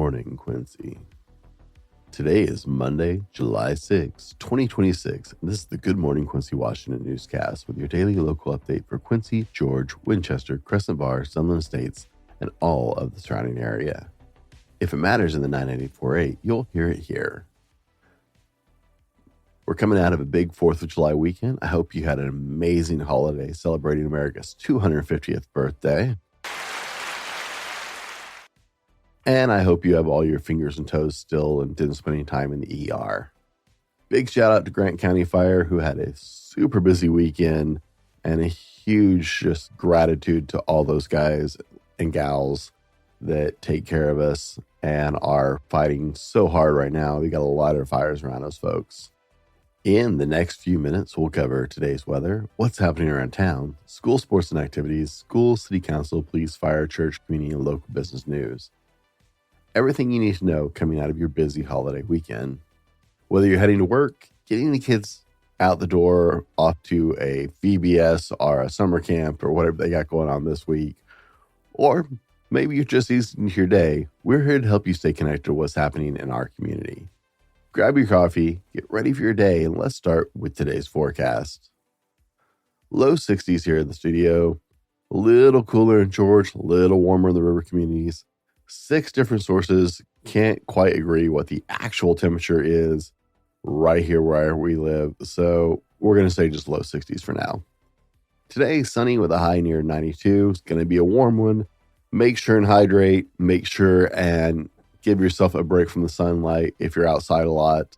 morning, Quincy. Today is Monday, July 6, 2026, and this is the Good Morning Quincy Washington newscast with your daily local update for Quincy, George, Winchester, Crescent Bar, Sunland Estates, and all of the surrounding area. If it matters in the 984.8, you'll hear it here. We're coming out of a big 4th of July weekend. I hope you had an amazing holiday celebrating America's 250th birthday. And I hope you have all your fingers and toes still and didn't spend any time in the ER. Big shout out to Grant County Fire, who had a super busy weekend, and a huge just gratitude to all those guys and gals that take care of us and are fighting so hard right now. We got a lot of fires around us, folks. In the next few minutes, we'll cover today's weather, what's happening around town, school sports and activities, school, city council, police, fire, church, community, and local business news. Everything you need to know coming out of your busy holiday weekend. Whether you're heading to work, getting the kids out the door, off to a VBS or a summer camp or whatever they got going on this week, or maybe you're just easing into your day, we're here to help you stay connected to what's happening in our community. Grab your coffee, get ready for your day, and let's start with today's forecast. Low 60s here in the studio, a little cooler in George, a little warmer in the river communities. 6 different sources can't quite agree what the actual temperature is right here where we live, so we're going to say just low 60s for now. Today, sunny with a high near 92. It's going to be a warm one. Make sure and hydrate. Make sure and give yourself a break from the sunlight if you're outside a lot,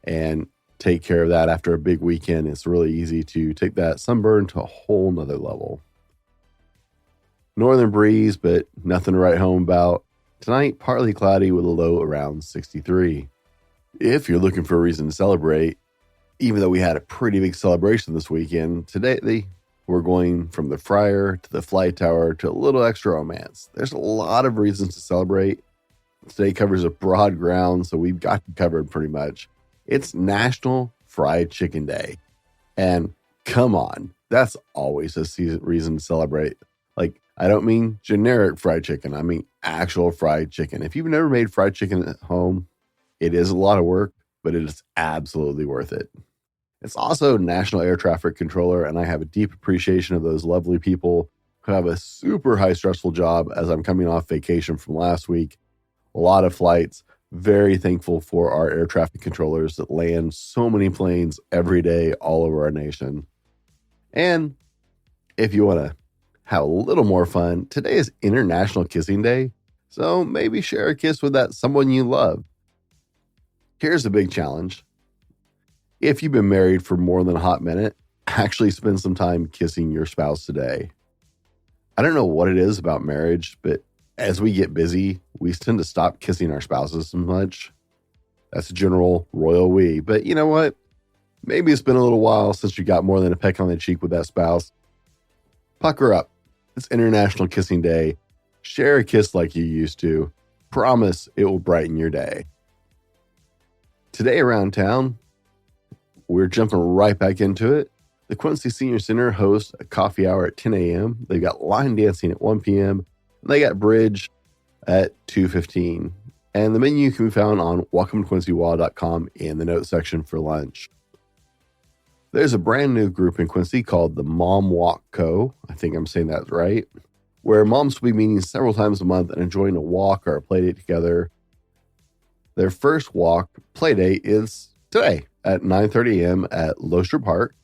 and take care of that after a big weekend. It's really easy to take that sunburn to a whole nother level. Northern breeze, but nothing to write home about. Tonight, partly cloudy with a low around 63. If you're looking for a reason to celebrate, even though we had a pretty big celebration this weekend, today we're going from the Friar to the Flight Tower to a little extra romance. There's a lot of reasons to celebrate. Today covers a broad ground, so we've got you covered pretty much. It's National Fried Chicken Day. And come on, that's always a reason to celebrate. Like, I don't mean generic fried chicken. I mean actual fried chicken. If you've never made fried chicken at home, it is a lot of work, but it is absolutely worth it. It's also National Air Traffic Controller, and I have a deep appreciation of those lovely people who have a super high stressful job as I'm coming off vacation from last week. A lot of flights. Very thankful for our air traffic controllers that land so many planes every day all over our nation. And if you want to have a little more fun, today is International Kissing Day, so maybe share a kiss with that someone you love. Here's a big challenge. If you've been married for more than a hot minute, actually spend some time kissing your spouse today. I don't know what it is about marriage, but as we get busy, we tend to stop kissing our spouses so much. That's a general royal we, but you know what? Maybe it's been a little while since you got more than a peck on the cheek with that spouse. Pucker up. It's International Kissing Day. Share a kiss like you used to. Promise it will brighten your day. Today around town, we're jumping right back into it. The Quincy Senior Center hosts a coffee hour at 10 a.m. They've got line dancing at 1 p.m. And they got bridge at 2:15. And the menu can be found on welcometoquincywa.com in the notes section for lunch. There's a brand new group in Quincy called the Mom Walk Co. I think I'm saying that right. Where moms will be meeting several times a month and enjoying a walk or a playdate together. Their first walk playdate is today at 9:30 a.m. at Lauzier Park.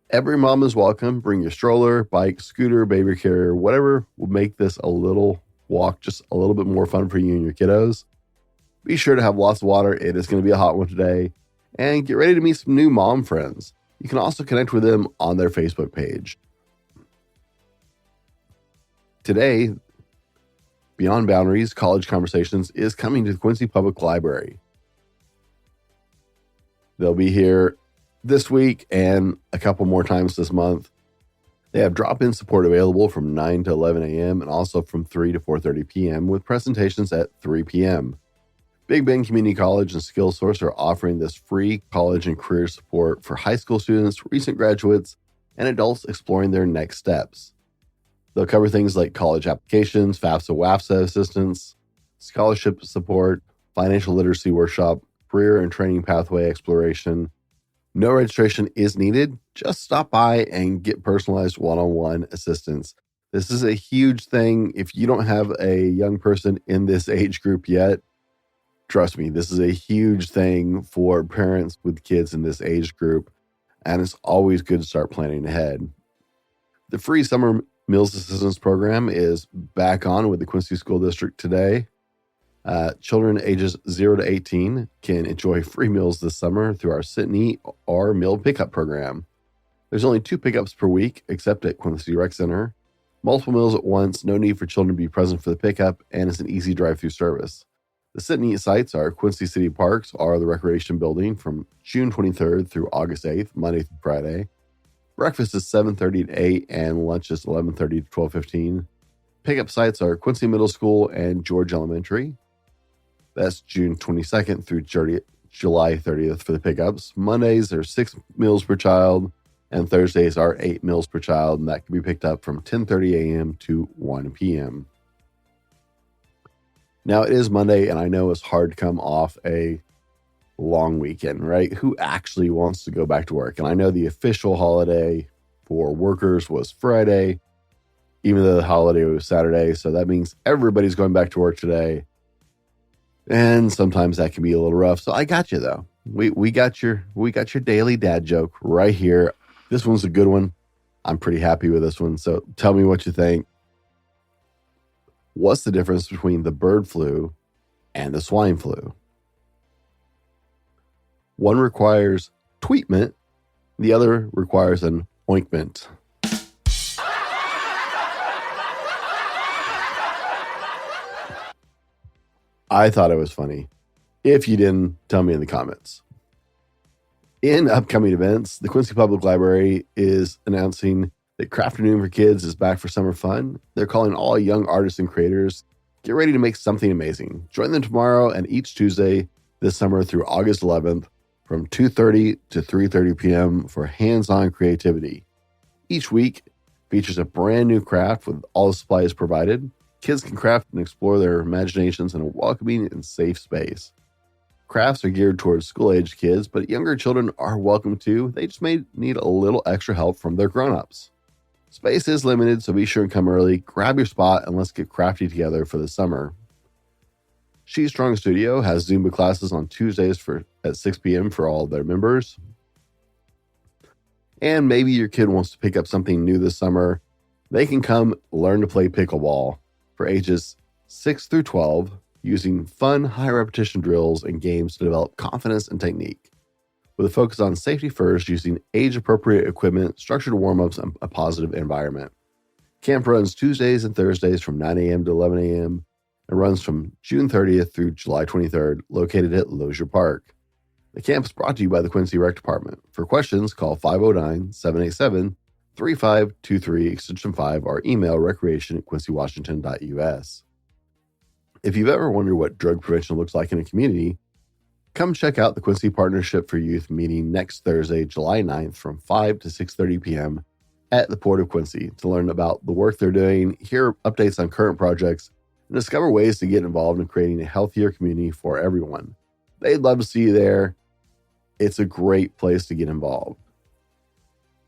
Every mom is welcome. Bring your stroller, bike, scooter, baby carrier, whatever will make this a little walk just a little bit more fun for you and your kiddos. Be sure to have lots of water. It is going to be a hot one today. And get ready to meet some new mom friends. You can also connect with them on their Facebook page. Today, Beyond Boundaries College Conversations is coming to the Quincy Public Library. They'll be here this week and a couple more times this month. They have drop-in support available from 9 to 11 a.m. and also from 3 to 4:30 p.m. with presentations at 3 p.m. Big Bend Community College and SkillSource are offering this free college and career support for high school students, recent graduates, and adults exploring their next steps. They'll cover things like college applications, FAFSA, WASFA assistance, scholarship support, financial literacy workshop, career and training pathway exploration. No registration is needed. Just stop by and get personalized one-on-one assistance. This is a huge thing. If you don't have a young person in this age group yet, trust me, this is a huge thing for parents with kids in this age group, and it's always good to start planning ahead. The free summer meals assistance program is back on with the Quincy School District today. Children ages 0 to 18 can enjoy free meals this summer through our Sit and Eat or meal pickup program. There's only 2 pickups per week, except at Quincy Rec Center. Multiple meals at once, no need for children to be present for the pickup, and it's an easy drive-through service. The Sit and Eat sites are Quincy City Parks or the Recreation Building from June 23rd through August 8th, Monday through Friday. Breakfast is 7:30 to 8 and lunch is 11:30 to 12:15. Pickup sites are Quincy Middle School and George Elementary. That's June 22nd through July 30th for the pickups. Mondays are 6 meals per child, and Thursdays are 8 meals per child, and that can be picked up from 10:30 a.m. to 1 p.m. Now, it is Monday, and I know it's hard to come off a long weekend, right? Who actually wants to go back to work? And I know the official holiday for workers was Friday, even though the holiday was Saturday. So that means everybody's going back to work today. And sometimes that can be a little rough. So I got you, though. We got your daily dad joke right here. This one's a good one. I'm pretty happy with this one. So tell me what you think. What's the difference between the bird flu and the swine flu? One requires tweetment, the other requires an ointment. I thought it was funny. If you didn't, tell me in the comments. In upcoming events, the Quincy Public Library is announcing that Crafternoon for Kids is back for summer fun. They're calling all young artists and creators. Get ready to make something amazing. Join them tomorrow and each Tuesday this summer through August 11th from 2:30 to 3:30 p.m. for hands-on creativity. Each week features a brand new craft with all the supplies provided. Kids can craft and explore their imaginations in a welcoming and safe space. Crafts are geared towards school-aged kids, but younger children are welcome too. They just may need a little extra help from their grown-ups. Space is limited, so be sure and come early. Grab your spot and let's get crafty together for the summer. She's Strong Studio has Zumba classes on Tuesdays at 6 p.m. for all their members. And maybe your kid wants to pick up something new this summer. They can come learn to play pickleball for ages 6 through 12 using fun, high-repetition drills and games to develop confidence and technique. With a focus on safety first, using age-appropriate equipment, structured warm-ups, and a positive environment. Camp runs Tuesdays and Thursdays from 9 a.m. to 11 a.m. and runs from June 30th through July 23rd, located at Lauzier Park. The camp is brought to you by the Quincy Rec Department. For questions, call 509-787-3523 extension 5 or email recreation@quincy-washington.us. If you've ever wondered what drug prevention looks like in a community, come check out the Quincy Partnership for Youth meeting next Thursday, July 9th from 5 to 6:30 p.m. at the Port of Quincy to learn about the work they're doing, hear updates on current projects, and discover ways to get involved in creating a healthier community for everyone. They'd love to see you there. It's a great place to get involved.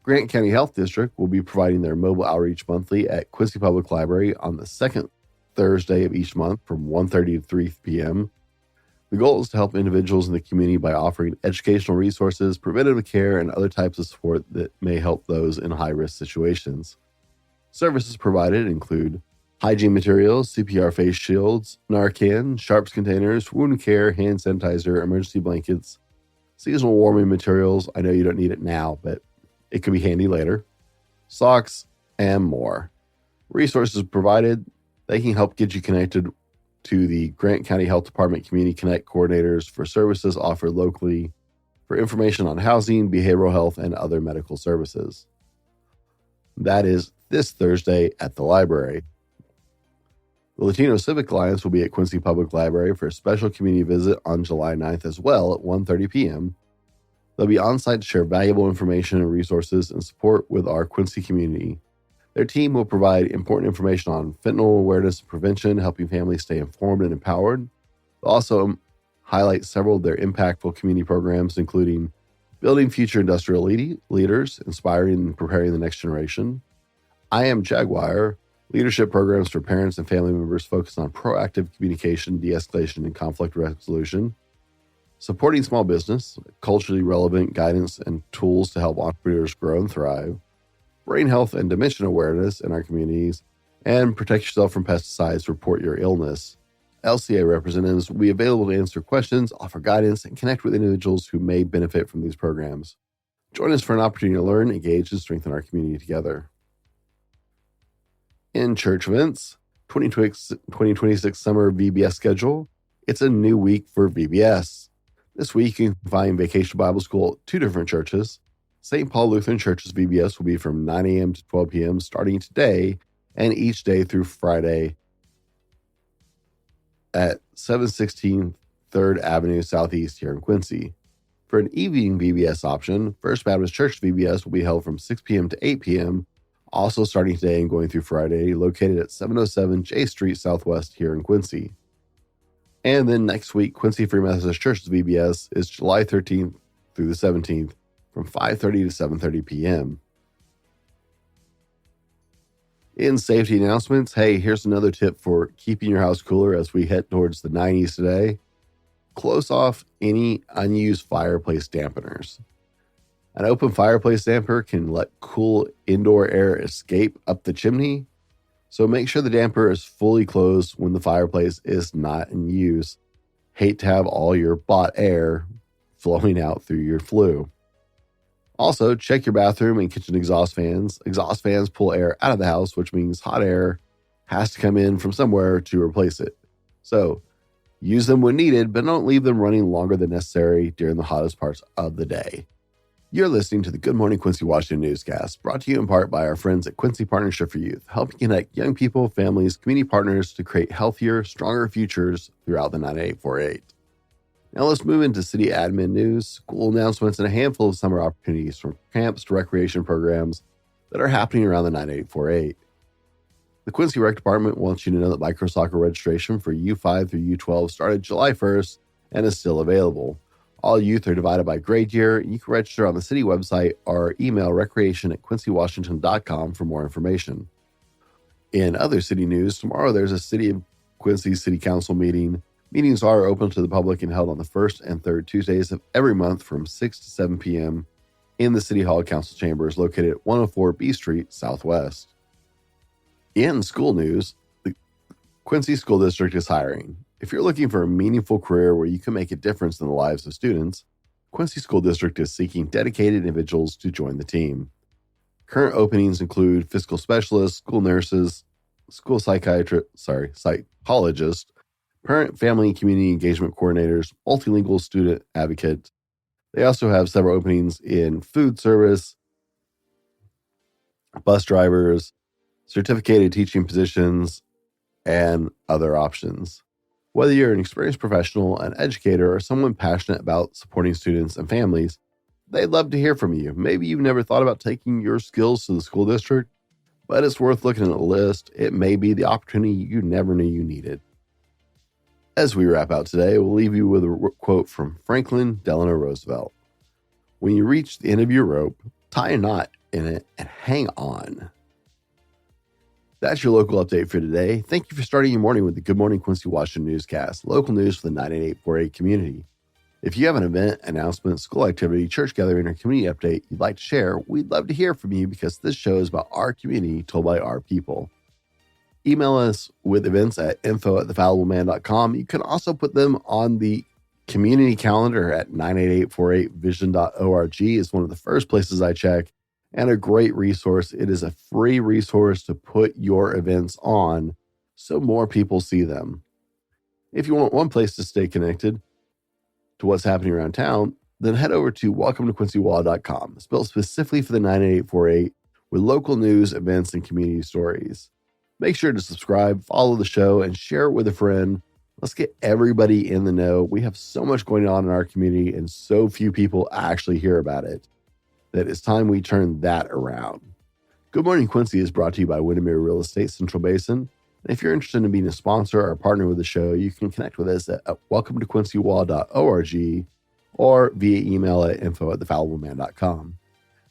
Grant County Health District will be providing their mobile outreach monthly at Quincy Public Library on the second Thursday of each month from 1:30 to 3 p.m. The goal is to help individuals in the community by offering educational resources, preventative care, and other types of support that may help those in high-risk situations. Services provided include hygiene materials, CPR face shields, Narcan, sharps containers, wound care, hand sanitizer, emergency blankets, seasonal warming materials. I know you don't need it now, but it could be handy later. Socks, and more. Resources provided. They can help get you connected to the Grant County Health Department Community Connect coordinators for services offered locally, for information on housing, behavioral health, and other medical services. That is this Thursday at the library. The Latino Civic Alliance will be at Quincy Public Library for a special community visit on July 9th as well at 1:30 p.m. They'll be on site to share valuable information and resources and support with our Quincy community. Their team will provide important information on fentanyl awareness and prevention, helping families stay informed and empowered. They'll also highlight several of their impactful community programs, including building future industrial leaders, inspiring and preparing the next generation. I Am Jaguar, leadership programs for parents and family members focused on proactive communication, de-escalation, and conflict resolution. Supporting small business, culturally relevant guidance and tools to help entrepreneurs grow and thrive. Brain health and dementia awareness in our communities. And protect yourself from pesticides, report your illness. LCA representatives will be available to answer questions, offer guidance, and connect with individuals who may benefit from these programs. Join us for an opportunity to learn, engage, and strengthen our community together. In church events, 2026 summer VBS schedule. It's a new week for VBS. This week, you can find Vacation Bible School at 2 different churches. St. Paul Lutheran Church's VBS will be from 9 a.m. to 12 p.m. starting today and each day through Friday at 716 3rd Avenue Southeast here in Quincy. For an evening VBS option, First Baptist Church VBS will be held from 6 p.m. to 8 p.m., also starting today and going through Friday, located at 707 J Street Southwest here in Quincy. And then next week, Quincy Free Methodist Church's VBS is July 13th through the 17th from 5:30 to 7:30 p.m. In safety announcements, hey, here's another tip for keeping your house cooler as we head towards the 90s today. Close off any unused fireplace dampeners. An open fireplace damper can let cool indoor air escape up the chimney, so make sure the damper is fully closed when the fireplace is not in use. Hate to have all your bought air flowing out through your flue. Also, check your bathroom and kitchen exhaust fans. Exhaust fans pull air out of the house, which means hot air has to come in from somewhere to replace it. So, use them when needed, but don't leave them running longer than necessary during the hottest parts of the day. You're listening to the Good Morning Quincy Washington newscast, brought to you in part by our friends at Quincy Partnership for Youth, helping connect young people, families, community partners to create healthier, stronger futures throughout the 9848. Now let's move into city admin news, school announcements, and a handful of summer opportunities from camps to recreation programs that are happening around the 9848. The Quincy Rec Department wants you to know that micro soccer registration for U5 through U12 started July 1st and is still available. All youth are divided by grade year. You can register on the city website or email recreation@quincy.washington.com for more information. In other city news, tomorrow there's a City of Quincy City Council meeting. Meetings are open to the public and held on the first and third Tuesdays of every month from 6 to 7 p.m. in the City Hall Council Chambers located at 104 B Street Southwest. In school news, the Quincy School District is hiring. If you're looking for a meaningful career where you can make a difference in the lives of students, Quincy School District is seeking dedicated individuals to join the team. Current openings include physical specialists, school nurses, school psychologists, parent, family, and community engagement coordinators, multilingual student advocates. They also have several openings in food service, bus drivers, certificated teaching positions, and other options. Whether you're an experienced professional, an educator, or someone passionate about supporting students and families, they'd love to hear from you. Maybe you've never thought about taking your skills to the school district, but it's worth looking at the list. It may be the opportunity you never knew you needed. As we wrap out today, we'll leave you with a quote from Franklin Delano Roosevelt. When you reach the end of your rope, tie a knot in it and hang on. That's your local update for today. Thank you for starting your morning with the Good Morning Quincy Washington newscast, local news for the 9848 community. If you have an event, announcement, school activity, church gathering, or community update you'd like to share, we'd love to hear from you because this show is about our community told by our people. Email us with events at info@thefallibleman.com. You can also put them on the community calendar at 98848vision.org is one of the first places I check, and a great resource. It is a free resource to put your events on so more people see them. If you want one place to stay connected to what's happening around town, then head over to welcometoquincywa.com. It's built specifically for the 9848 with local news, events, and community stories. Make sure to subscribe, follow the show, and share it with a friend. Let's get everybody in the know. We have so much going on in our community and so few people actually hear about it that it's time we turn that around. Good Morning Quincy is brought to you by Windermere Real Estate Central Basin. And if you're interested in being a sponsor or a partner with the show, you can connect with us at welcometoquincylaw.org or via email at info@thefallibleman.com.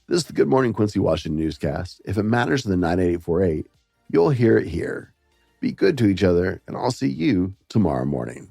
This is the Good Morning Quincy Washington newscast. If it matters in the 98848, you'll hear it here. Be good to each other, and I'll see you tomorrow morning.